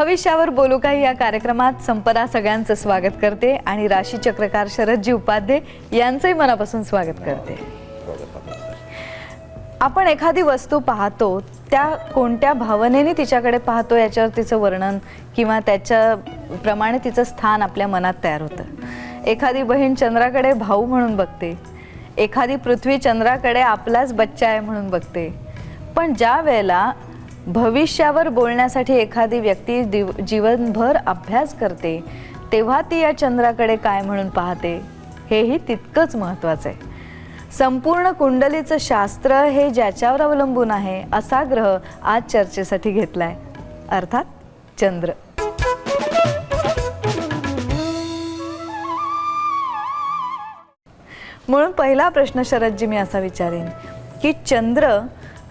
भविष्यावर बोलू काही या कार्यक्रमात संपदा सगळ्यांचं स्वागत करते आणि राशी चक्रकार शरदजी उपाध्ये यांचंही मनापासून स्वागत करते। आपण एखादी वस्तू पाहतो त्या कोणत्या भावनेने तिच्याकडे पाहतो याच्यावर तिचं वर्णन किंवा त्याच्या प्रमाणे तिचं स्थान आपल्या मनात तयार होतं। एखादी बहीण चंद्राकडे भाऊ म्हणून बघते, एखादी पृथ्वी चंद्राकडे आपलाच बच्चा आहे म्हणून बघते। पण ज्या वेळेला भविष्यावर बोलण्यासाठी एखादी व्यक्ती जीवनभर अभ्यास करते तेव्हा ती या चंद्राकडे काय म्हणून पाहते हेही तितकंच महत्त्वाचं आहे। संपूर्ण कुंडलीचं शास्त्र हे ज्याच्यावर अवलंबून आहे असा ग्रह आज चर्चेसाठी घेतलाय, अर्थात चंद्र। म्हणून पहिला प्रश्न शरदजी मी असा विचारेन की चंद्र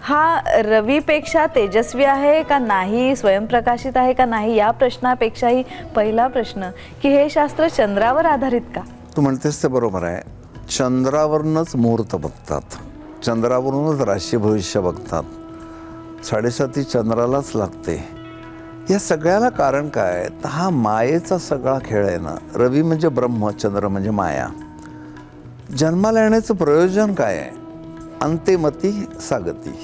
हा रवीपेक्षा तेजस्वी आहे का नाही, स्वयंप्रकाशित आहे का नाही, या प्रश्नापेक्षाही पहिला प्रश्न की हे शास्त्र चंद्रावर आधारित का? तू म्हणतेस ते बरोबर आहे। चंद्रावरूनच मुहूर्त बघतात, चंद्रावरूनच राशी भविष्य बघतात, 7:30 चंद्रालाच लागते। या सगळ्याला कारण काय? तर हा मायेचा सगळा खेळ आहे ना। रवी म्हणजे ब्रह्म, चंद्र म्हणजे माया। जन्माला येण्याचं प्रयोजन काय आहे? अंतेमती सागती।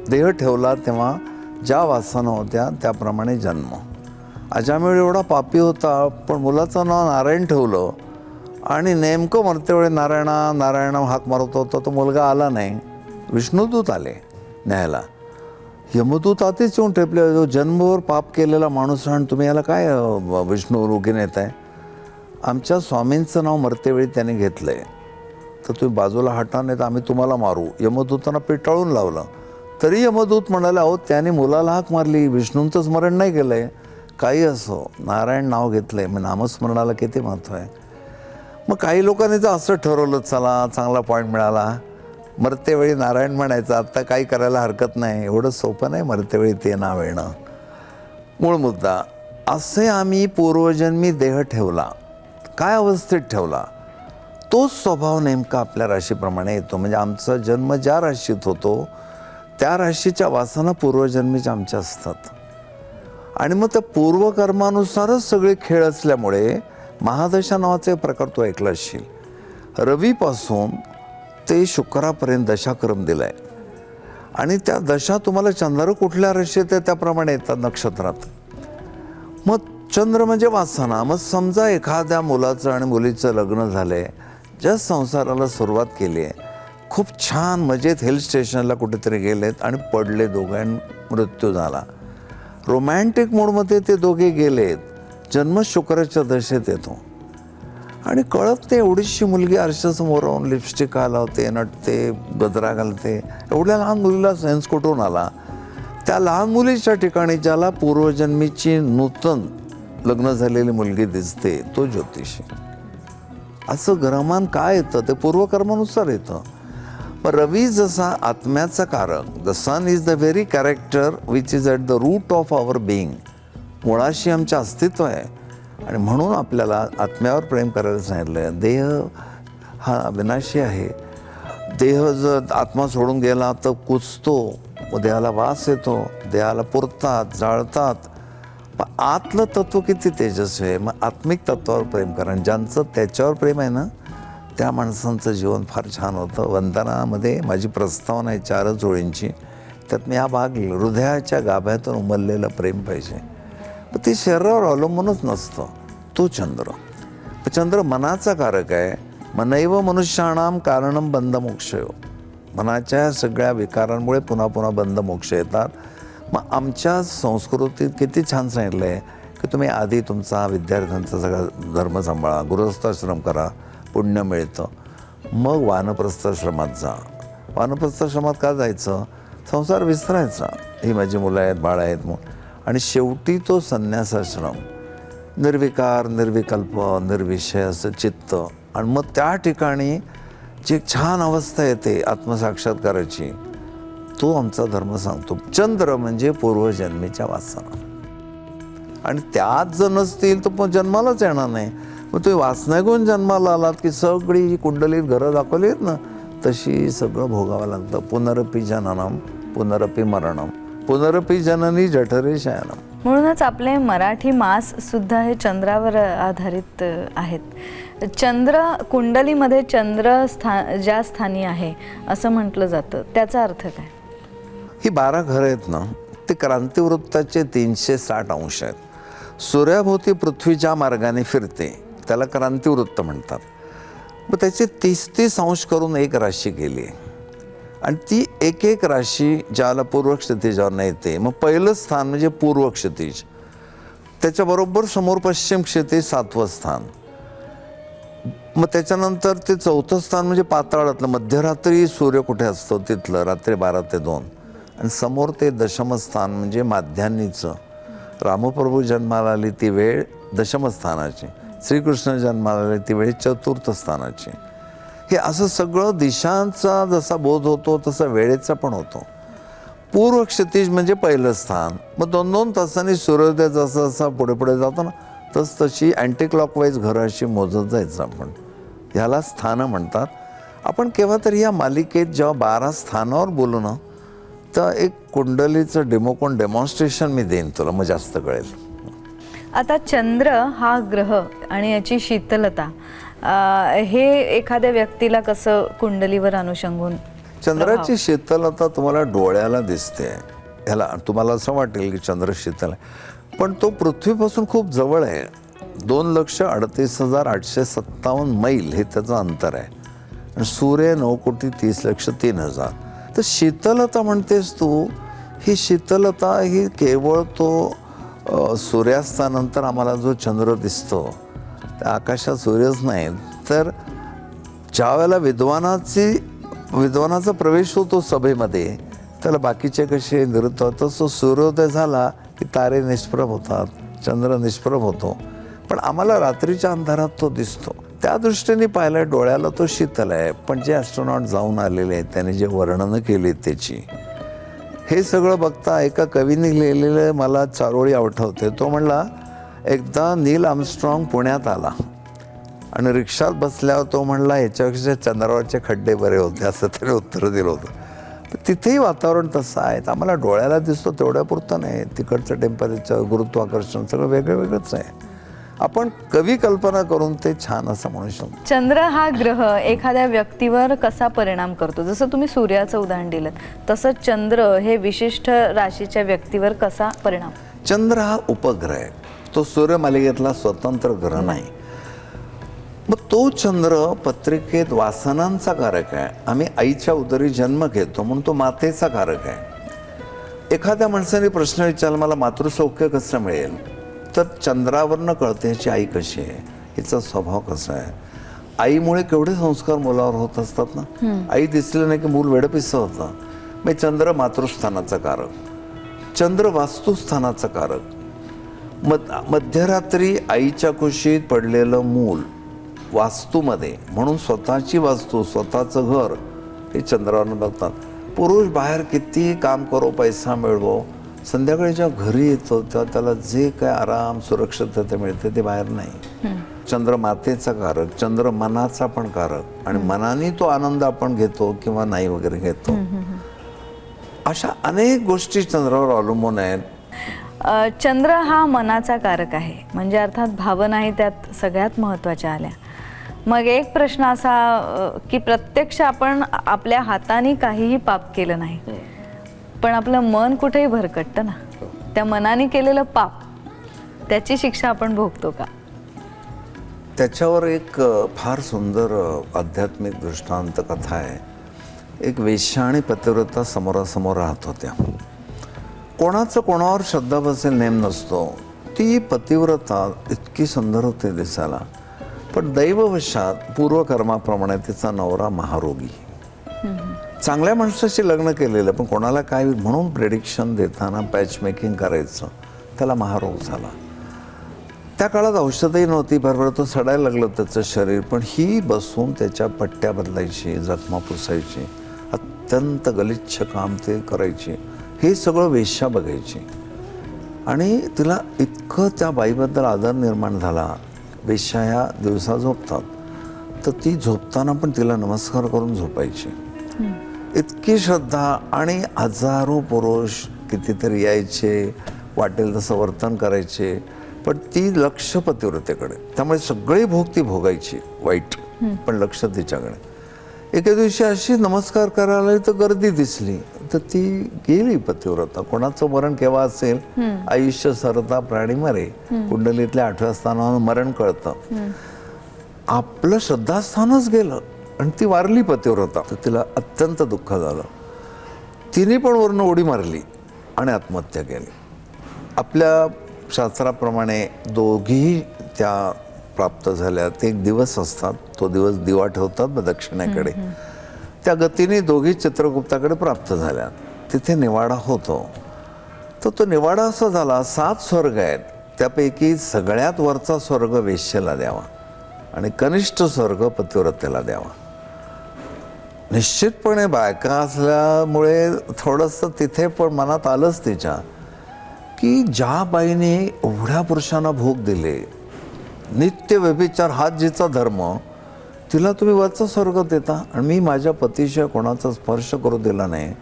देह ठेवला तेव्हा ज्या वासना होत्या त्याप्रमाणे जन्म। अजामिळ एवढा पापी होता पण मुलाचं नाव नारायण ठेवलं आणि नेमकं मरतेवेळी नारायणा नारायणा हाक मारत होता, तो मुलगा आला नाही। विष्णुदूत आले न्यायला। यमदूत आधीच येऊन ठेपले, जो जन्मभर पाप केलेला माणूस आणि तुम्ही याला काय विष्णू रोगी नेत आहे? आमच्या स्वामींचं नाव मरतेवेळी त्याने घेतलं आहे, तर तुम्ही बाजूला हटा नाही तर आम्ही तुम्हाला मारू। यमदूतांना पिटाळून लावलं तरी यमदूत म्हणाले, अहो त्याने मुलाला हाक मारली, विष्णूंचं स्मरण नाही केलं आहे। काही असो, नारायण नाव घेतलं आहे, मग नामस्मरणाला किती महत्त्व आहे। मग काही लोकांनी तर असं ठरवलं, चला चांगला पॉईंट मिळाला, मरतेवेळी नारायण म्हणायचं, आत्ता काही करायला हरकत नाही। एवढं सोपं नाही मरतेवेळी ते नाव येणं। मूळ मुद्दा असे आम्ही पूर्वजन्मी देह ठेवला, काय अवस्थेत ठेवला तोच स्वभाव नेमका आपल्या राशीप्रमाणे येतो। म्हणजे आमचा जन्म ज्या राशीत होतो त्या राशीच्या वासना पूर्वजन्मीच्या आमच्या असतात आणि मग त्या पूर्वकर्मानुसारच सगळे खेळ असल्यामुळे महादशा नावाचा एक प्रकार तो ऐकला असशील। रवीपासून ते शुक्रापर्यंत दशाक्रम दिला आहे आणि त्या दशा तुम्हाला चंद्र कुठल्या राशीत आहे त्याप्रमाणे येतात नक्षत्रात। मग चंद्र म्हणजे वासना। मग समजा एखाद्या मुलाचं आणि मुलीचं लग्न झालं आहे, ज्या संसाराला सुरुवात केली आहे, खूप छान मजेत हिल स्टेशनला कुठेतरी गेलेत आणि पडले दोघांना, मृत्यू झाला। रोमॅन्टिक मूडमध्ये ते दोघे गेलेत, जन्म शुक्राच्या दशेत येतो आणि कळत ते एवढीशी मुलगी आरशासमोर राहून लिपस्टिक लावते, नटते, गजरा घालते। एवढ्या लहान मुलीला सेन्स कुठून आला? त्या लहान मुलीच्या ठिकाणी ज्याला पूर्वजन्मीची नूतन लग्न झालेली मुलगी दिसते तो ज्योतिषी। असं ग्रहमान काय येतं? ते पूर्वकर्मानुसार येतं। पण रवी जसा आत्म्याचा कारक, the sun is the very character which is at the root of our being, मुळाशी आमचं अस्तित्व आहे आणि म्हणून आपल्याला आत्म्यावर प्रेम करायला सांगितलं आहे। देह हा विनाशी आहे, देह जर आत्मा सोडून गेला तर कुचतो, देहाला वास येतो, देहाला पुरतात, जाळतात। पण आतलं तत्व किती तेजस्वी आहे। मग आत्मिक तत्वावर प्रेम करा, ज्यांचं त्याच्यावर प्रेम आहे ना त्या माणसांचं जीवन फार छान होतं। वंदनामध्ये माझी प्रस्तावना आहे 4 ओळींची, त्यात मी हा भाग हृदयाच्या गाभ्यातून उमललेलं प्रेम पाहिजे। पण ते शरीरावर अवलंबूनच नसतं, तो चंद्र। चंद्र मनाचा कारक आहे। मनैव मनुष्याणाम कारणम बंध मोक्षयो, मनाच्या सगळ्या विकारांमुळे पुन्हा पुन्हा बंध मोक्ष येतात। मग आमच्या संस्कृतीत किती छान सांगितलं आहे की तुम्ही आधी तुमचा विद्यार्थ्यांचा सगळा धर्म सांभाळा, गृहस्थाश्रम करा, पुण्य मिळतं, मग वानप्रस्थाश्रमात जा। वानप्रस्थाश्रमात का जायचं? संसार विसरायचा, ही माझी मुलं आहेत, बाळ आहेत मग, आणि शेवटी तो संन्यासाश्रम, निर्विकार, निर्विकल्प, निर्विषय असं चित्त। आणि मग त्या ठिकाणी जी छान अवस्था येते आत्मसाक्षात्काराची, तो आमचा धर्म सांगतो। चंद्र म्हणजे पूर्वजन्मीच्या वासना आणि त्यात जर नसतील तर पण जन्मालाच येणार नाही। मग तुम्ही वासना घेऊन जन्माला आलात की सगळी कुंडलीत घरं दाखवली आहेत ना तशी सगळं भोगावं लागतं। पुनरपि जननम पुनरपि मरणम पुनरपि जननी जठरे शयनम। म्हणूनच आपले मराठी मास सुद्धा हे चंद्रावर आधारित आहेत. चंद्र कुंडलीमध्ये चंद्र ज्या स्थानी आहे असं म्हटलं जातं, त्याचा अर्थ काय? ही 12 घरं आहेत ना, ते क्रांतिवृत्ताचे 360 अंश आहेत. सूर्याभोवती पृथ्वी ज्या मार्गाने फिरते त्याला क्रांतिवृत्त म्हणतात. मग त्याचे 30-30 अंश करून एक राशी केली आहे आणि ती एक एक राशी ज्याला पूर्व क्षितिजावर येते. मग पहिलं स्थान म्हणजे पूर्व क्षितिज, त्याच्याबरोबर समोर पश्चिम क्षितिज 7वं स्थान. मग त्याच्यानंतर ते 4थं स्थान म्हणजे पाताळातलं, मध्यरात्री सूर्य कुठे असतो तिथलं, रात्री 12 ते 2. आणि समोर ते दशमस्थान म्हणजे माध्यान्नीचं. रामप्रभू जन्माला आली ती वेळ दशमस्थानाची, श्रीकृष्ण जन्माला आले ती वेळ 4th स्थानाची. हे असं सगळं दिशांचा जसा बोध होतो तसा वेळेचा पण होतो. पूर्व क्षितिज म्हणजे पहिलं स्थान. मग 2-2 तासांनी सूर्योदय जसा जसा पुढे पुढे जातो ना, तशी अँटी क्लॉकवाईज घरं अशी मोजत जायचं आपण. ह्याला स्थानं म्हणतात. आपण केव्हा तरी या मालिकेत जेव्हा 12 स्थानावर बोलू ना, तर एक कुंडलीचं डेमॉन्स्ट्रेशन मी देईन तुला, मग जास्त कळेल. आता चंद्र हा ग्रह आणि याची शीतलता हे एखाद्या व्यक्तीला कसं कुंडलीवर अनुषंगून? चंद्राची शीतलता तुम्हाला डोळ्याला दिसते. ह्याला तुम्हाला असं वाटेल की चंद्र शीतल आहे, पण तो पृथ्वीपासून खूप जवळ आहे. 2,38,857 मैल हे त्याचं अंतर आहे आणि सूर्य 9,30,03,000. तर शीतलता म्हणतेस तू, ही शीतलता ही केवळ तो सूर्यास्तानंतर आम्हाला जो चंद्र दिसतो त्या आकाशात सूर्यच नाही, तर ज्या वेळेला विद्वानाचा प्रवेश होतो सभेमध्ये, त्याला बाकीचे कसे नृत्य होतं, तसं सूर्योदय झाला की तारे निष्प्रभ होतात, चंद्र निष्प्रभ होतो. पण आम्हाला रात्रीच्या अंधारात तो दिसतो. त्या दृष्टीने पाहिलं डोळ्याला तो शीतल आहे. पण जे ॲस्ट्रॉनॉट जाऊन आलेले आहेत त्यांनी जे वर्णनं केली त्याची, हे सगळं बघता एका कवीने लिहिलेलं मला चारोळी आठवते. तो म्हणला, एकदा नील आर्मस्ट्रॉंग पुण्यात आला आणि रिक्षात बसल्यावर तो म्हणला, याच्यापेक्षा चंद्रावरचे खड्डे बरे होते, असं त्याने उत्तर दिलं होतं. तिथेही वातावरण तसं आहे. आम्हाला डोळ्याला दिसतो तेवढ्यापुरतं नाही, तिकडचं टेम्परेचर, गुरुत्वाकर्षण सगळं वेगळं वेगळंच आहे. आपण कवी कल्पना करून ते छान असं म्हणू शकतो. चंद्र हा ग्रह एखाद्या व्यक्तीवर कसा परिणाम करतो? जसं तुम्ही सूर्याचं उदाहरण दिलं, तसं चंद्र हे विशिष्ट राशीच्या व्यक्तीवर कसा परिणाम? चंद्र हा उपग्रह आहे, तो सूर्यमालिकेतला स्वतंत्र ग्रह नाही. मग तो चंद्र पत्रिकेत वासनांचा कारक आहे. आम्ही आईच्या उदरी जन्म घेतो म्हणून तो मातेचा कारक आहे. एखाद्या माणसाने प्रश्न विचारला, मला मातृसौख्य कसं मिळेल, तर चंद्रावरनं कळते ह्याची आई कशी आहे, हिचा स्वभाव कसा आहे. आईमुळे केवढे संस्कार मुलावर होत असतात ना. आई दिसली नाही की मूल वेडपिस्सं होतं. मग चंद्र मातृस्थानाचा कारक, चंद्र वास्तुस्थानाचा कारक. मध्यरात्री आईच्या कुशीत पडलेलं मूल वास्तूमध्ये, म्हणून स्वतःची वास्तू, स्वतःचं घर हे चंद्रावरनं बघतात. पुरुष बाहेर किती काम करो, पैसा मिळवो, संध्याकाळी जेव्हा घरी येतो तेव्हा त्याला जे काय आराम सुरक्षितता मिळते ते बाहेर नाही. चंद्र मातेचा कारक, चंद्र मनाचा पण कारक, आणि मनाने तो आनंद आपण घेतो किंवा नाही वगैरे घेतो. अशा अनेक गोष्टी चंद्रावर अवलंबून आहेत. चंद्र हा मनाचा कारक आहे, म्हणजे अर्थात भावनाही त्यात सगळ्यात महत्त्वाच्या आल्या. मग एक प्रश्न असा की प्रत्यक्ष आपण आपल्या हाताने काहीही पाप केलं नाही, पण आपलं मन कुठेही भरकटतं ना. त्या मनाने केलेलं पाप, त्याची शिक्षा आपण भोगतो का? त्याच्यावर एक फार सुंदर आध्यात्मिक दृष्टांत कथा आहे. एक वेश्या आणि पतिव्रता समोरासमोर राहत होत्या. कोणाचं कोणावर श्रद्धा बसेल नेम नसतो. ती पतिव्रता इतकी सुंदर होती दिसायला, पण दैववशात पूर्वकर्माप्रमाणे तिचा नवरा महारोगी. चांगल्या माणसाशी लग्न केलेलं, पण कोणाला काय म्हणून प्रेडिक्शन देताना पॅच मेकिंग करायचं, त्याला महारोग झाला. त्या काळात औषधही नव्हती, बरोबर तो सडायला लागलं त्याचं शरीर, पण ही बसून त्याच्या पट्ट्या बदलायची, जखमा पुसायची, अत्यंत गलिच्छ काम ते करायची. हे सगळं वेश्या बघायची आणि तिला इतकं त्या बाईबद्दल आदर निर्माण झाला. वेश्या ह्या दिवसा झोपतात, तर ती झोपताना पण तिला नमस्कार करून झोपायची. इतकी श्रद्धा. आणि हजारो पुरुष कितीतरी यायचे, वाटेल तसं वर्तन करायचे, पण ती लक्ष पतिव्रतेकडे. त्यामुळे सगळे भोग ती भोगायची वाईट, पण लक्ष तिच्याकडे. एके दिवशी अशी नमस्कार करायला तर गर्दी दिसली, तर ती गेली पतिव्रता. कोणाचं मरण केव्हा असेल, आयुष्य सरता प्राणी मरे, कुंडलीतल्या 8व्या स्थानावर मरण कळतं. आपलं श्रद्धास्थानच गेलं आणि ती वारली पतिव्रता. तर तिला अत्यंत दुःख झालं. तिने पण वरून उडी मारली आणि आत्महत्या केली. आपल्या शास्त्राप्रमाणे दोघीही त्या प्राप्त झाल्या. ते एक दिवस असतात, तो दिवस दिवा ठेवतात मग दक्षिणेकडे. त्या गतीने दोघी चित्रगुप्ताकडे प्राप्त झाल्या. तिथे निवाडा होतो. तर तो निवाडा असा झाला, 7 स्वर्ग आहेत, त्यापैकी सगळ्यात वरचा स्वर्ग वेश्येला द्यावा आणि कनिष्ठ स्वर्ग पतिव्रतेला द्यावा. निश्चितपणे बायका असल्यामुळे थोडंसं तिथे पण मनात आलंच तिच्या, की ज्या बाईने एवढ्या पुरुषांना भोग दिले, नित्य व्यभिचार हाच जिचा धर्म, तिला तुम्ही वरचा स्वर्ग देता आणि मी माझ्या पतीशिवाय कोणाचा स्पर्श करू दिला नाही,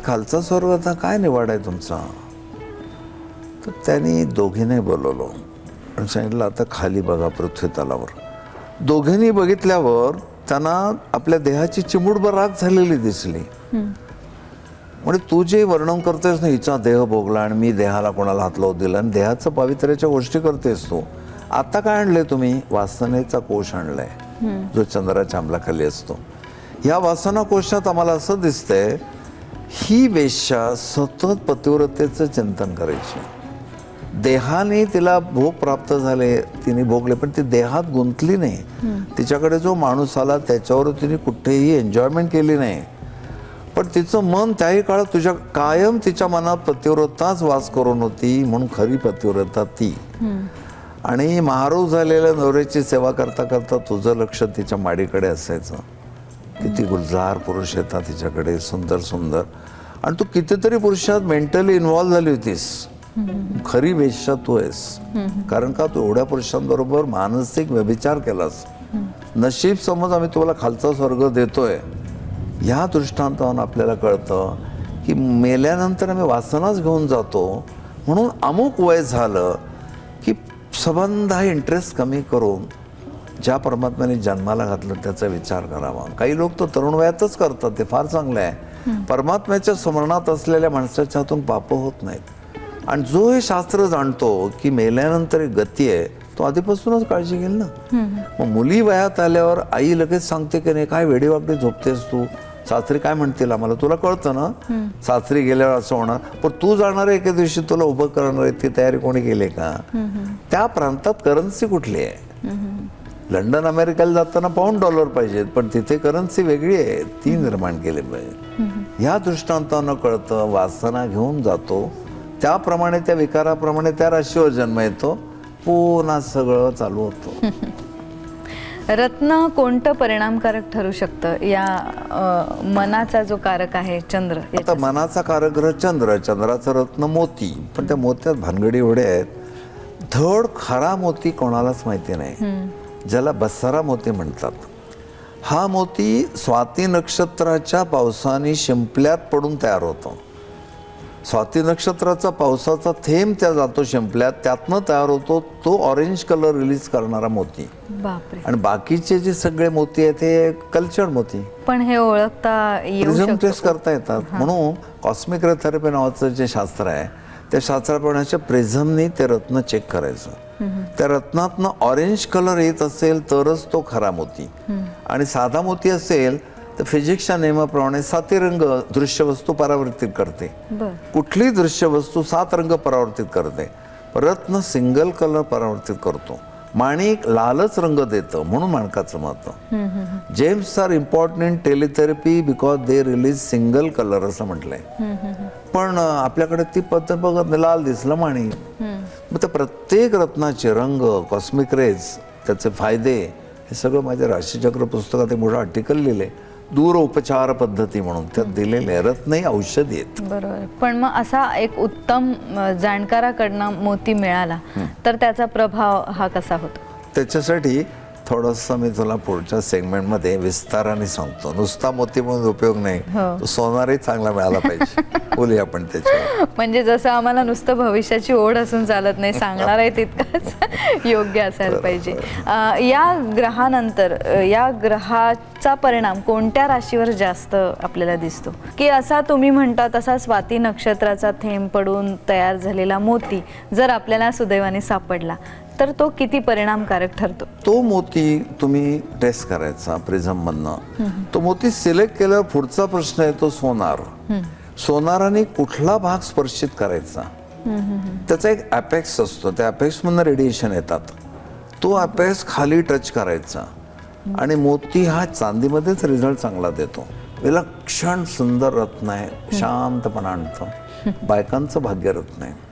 खालचा स्वर्ग आता काय निवाड आहे तुमचा. तर त्यांनी दोघींनी बोलवलं आणि सांगितलं आता खाली बघा पृथ्वी तलावर. दोघींनी बघितल्यावर त्यांना आपल्या देहाची चिमूटभर राख झालेली दिसली. म्हणजे तू जे वर्णन करतेस ना, हिचा देह भोगला आणि मी देहाला कोणाला हात लावू दिला आणि देहाचं पावित्र्याच्या गोष्टी करतेस तू. आता काय आणलंय तुम्ही? वासनेचा कोश आणलाय, जो चंद्राच्या अंमलाखाली असतो. या वासना कोशात आम्हाला असं दिसतंय, ही वेश्या सतत पतिव्रतेचं चिंतन करायची. देहाने तिला भोग प्राप्त झाले, तिने भोगले, पण ती देहात गुंतली नाही. तिच्याकडे जो माणूस आला त्याच्यावर तिने कुठेही एन्जॉयमेंट केली नाही. पण तिचं मन त्याही काळात तुझ्या कायम तिच्या मनात पतिव्रताच वास करून होती, म्हणून खरी पतिव्रता ती. आणि महारूप झालेल्या नवऱ्याची सेवा करता करता तुझं लक्ष तिच्या माडीकडे असायचं. किती गुलजार पुरुष येतात तिच्याकडे, सुंदर सुंदर, आणि तू कितीतरी पुरुषात मेंटली इन्व्हॉल्व्ह झाली होतीस. खरी वेश्या तू आहेस. कारण का, तू एवढ्या पुरुषांबरोबर मानसिक व्यभिचार केलास. नशीब समज आम्ही तुम्हाला खालचा स्वर्ग देतोय. ह्या दृष्टांतावरून आपल्याला कळतं की मेल्यानंतर आम्ही वासनाच घेऊन जातो. म्हणून अमुक वय झालं की संबंध हा इंटरेस्ट कमी करून ज्या परमात्म्याने जन्माला घातलं त्याचा विचार करावा. काही लोक तर तरुण वयातच करतात, ते फार चांगलं आहे. परमात्म्याच्या स्मरणात असलेल्या माणसाच्या हातून पाप होत नाहीत. आणि जो हे शास्त्र जाणतो की मेल्यानंतर एक गती आहे, तो आधीपासूनच काळजी घेईल ना. मग मुली वयात आल्यावर आई लगेच सांगते की नाही, काय वेडीवाकडी झोपतेस तू, सासरी काय म्हणतील आम्हाला, तुला कळतं ना सासरी गेल्यावर असं होणार. पण तू जाणार आहे एके दिवशी, तुला उभं करणार आहे, ती तयारी कोणी केली का? त्या प्रांतात करन्सी कुठली आहे? लंडन अमेरिकेला जाताना $1 पाहिजेत, पण तिथे करन्सी वेगळी आहे, ती निर्माण केली पाहिजे. ह्या दृष्टांतानं कळतं वासना घेऊन जातो, त्याप्रमाणे त्या विकाराप्रमाणे त्या राशीवर जन्म येतो, पुन्हा सगळं चालू होतं. रत्न कोणतं परिणामकारक ठरू शकतं या मनाचा जो कारक आहे चंद्र? आता मनाचा कारक ग्रह चंद्र, चंद्राचं रत्न मोती. पण त्या मोत्यात भानगडी एवढे आहेत, धड खरा मोती कोणालाच माहिती नाही, ज्याला बसारा मोती म्हणतात. हा मोती स्वाती नक्षत्राच्या पावसाने शिंपल्यात पडून तयार होतो. स्वाती नक्षत्राचा पावसाचा थेंब त्या जातो शिंपल्यात, त्यातनं तयार होतो तो ऑरेंज कलर रिलीज करणारा मोती. बापरे. आणि बाकीचे जे सगळे मोती आहेत ते कल्चर्ड मोती. पण हे ओळखता येऊ प्रिझम शकतं? टेस्ट करता येतात. म्हणून कॉस्मिक रे थेरपी नावाचं जे शास्त्र आहे, त्या शास्त्राप्रमाणे प्रिझमनी ते रत्न चेक करायचं. त्या रत्नातनं ऑरेंज कलर येत असेल तरच तो खरा मोती. आणि साधा मोती असेल तर फिजिक्सच्या नियमाप्रमाणे 7 रंग दृश्य वस्तू परावर्तित करते. कुठली दृश्य वस्तू 7 रंग परावर्तित करते. रत्न सिंगल कलर परावर्तित करतो. माणिक लालच रंग देतं, म्हणून माणकाचं महत्व. Gems are important in lithotherapy because they release single colour असं म्हटलंय. पण आपल्याकडे ती पद्धत बघत लाल दिसलं माणिक. मग त्या प्रत्येक रत्नाचे रंग, कॉस्मिक रेज, त्याचे फायदे, हे सगळं माझ्या राशीचक्र पुस्तकात एक मोठं आर्टिकल लिहिले, दूर उपचार पद्धती म्हणून, त्यात दिलेले रत्नही औषधी आहेत. बरोबर. पण मग असा एक उत्तम जाणकाराकडनं मोती मिळाला तर त्याचा प्रभाव हा कसा होतो? त्याच्यासाठी थोडंसं मी तुला पुढच्या सेगमेंटमध्ये विस्ताराने सांगतो. नुसता मोती म्हणून उपयोग नाही, हो. तो सोनारही चांगला मिळाला पाहिजे. बोलूया आपण त्याच्यावर. म्हणजे जसं आम्हाला नुसतं भविष्याची ओढ असून चालत नाही, सांगणार आहे तितकंच योग्य असायला पाहिजे. या ग्रहानंतर या ग्रहाचा परिणाम कोणत्या राशीवर जास्त आपल्याला दिसतो? की असा तुम्ही म्हणता तसा स्वाती नक्षत्राचा थेंब पडून तयार झालेला मोती जर आपल्याला सुदैवाने सापडला तर तो किती परिणामकारक ठरतो? तो मोती तुम्ही टेस्ट करायचा प्रिझममधनं. तो मोती सिलेक्ट केल्यावर पुढचा प्रश्न येतो सोनार. सोनाराने कुठला भाग स्पर्शित करायचा, त्याचा एक अपेक्स असतो. त्या अपेक्समधनं रेडिएशन येतात. तो अपेक्स खाली टच करायचा आणि मोती हा चांदीमध्येच रिझल्ट चांगला देतो. विलक्षण सुंदर रत्न आहे, शांतपणा आणतं. बायकांचं भाग्य रत्न आहे.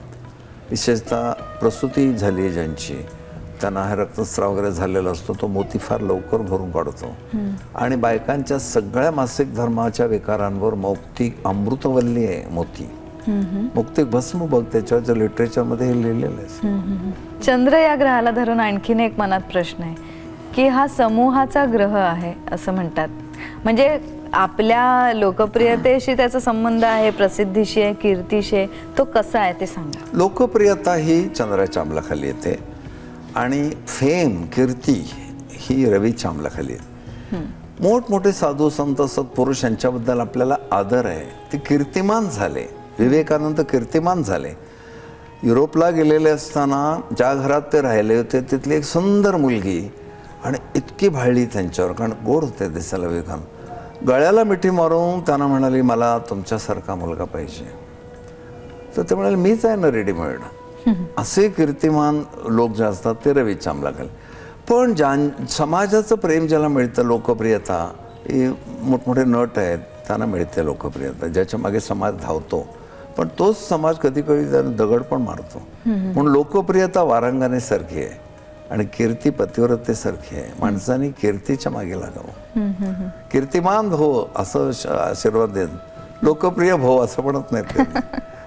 विशेषतः प्रसूती झाली आहे ज्यांची, त्यांना हे रक्तस्राव वगैरे झालेला असतो, तो मोती फार लवकर भरून काढतो. आणि बायकांच्या सगळ्या मासिक धर्माच्या विकारांवर मौक्तिक अमृतवल्ली आहे मोती. मौक्तिक भस्म बघ, त्याच्यावरच्या लिटरेचरमध्ये हे लिहिलेलं आहे. चंद्र या ग्रहाला धरून आणखीन एक मनात प्रश्न आहे की हा समूहाचा ग्रह आहे असं म्हणतात. म्हणजे आपल्या लोकप्रियतेशी त्याचा संबंध आहे, प्रसिद्धीशी आहे, कीर्तीशी आहे. तो कसा आहे ते सांगा. लोकप्रियता ही चंद्राच्या अंमलाखाली येते आणि फेम, कीर्ती ही रवीच्या अंमलाखाली येते. मोठमोठे साधू संत सत्पुरुष यांच्याबद्दल आपल्याला आदर आहे. ते कीर्तिमान झाले. विवेकानंद कीर्तिमान झाले. युरोपला गेलेले असताना ज्या घरात ते राहिले होते तिथली एक सुंदर मुलगी आणि इतकी भाळली त्यांच्यावर, कारण गोड होते दिसायला विवेकानंद. गळ्याला मिठी मारून त्यांना म्हणाली, मला तुमच्यासारखा मुलगा पाहिजे. तर ते म्हणाले, मीच आहे ना रेडीमेड. असे कीर्तिमान लोक जे असतात ते रवीच्या अंमलाखाली. पण समाजाचं प्रेम ज्याला मिळतं, लोकप्रियता, हे मोठमोठे नट आहेत त्यांना मिळते लोकप्रियता, ज्याच्या मागे समाज धावतो. पण तोच समाज कधी कधी त्याने दगड पण मारतो. म्हणून लोकप्रियता वारांगणेसारखी आहे आणि कीर्ती पतिव्रतेसारखी आहे. माणसाने कीर्तीच्या मागे लागावं. कीर्तिमान भव असं आशीर्वाद देत, लोकप्रिय भव असं म्हणत नाहीत.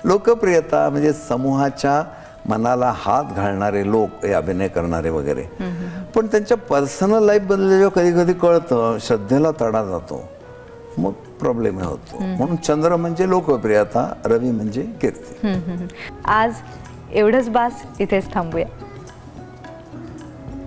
लोकप्रियता म्हणजे समूहाच्या मनाला हात घालणारे लोक, हे अभिनय करणारे वगैरे. पण त्यांच्या पर्सनल लाईफ बद्दल जेव्हा कधी कधी कळतं, श्रद्धेला तडा जातो, मग प्रॉब्लेम होतो. म्हणून चंद्र म्हणजे लोकप्रियता, रवी म्हणजे कीर्ती. आज एवढंच बास, इथेच थांबूया.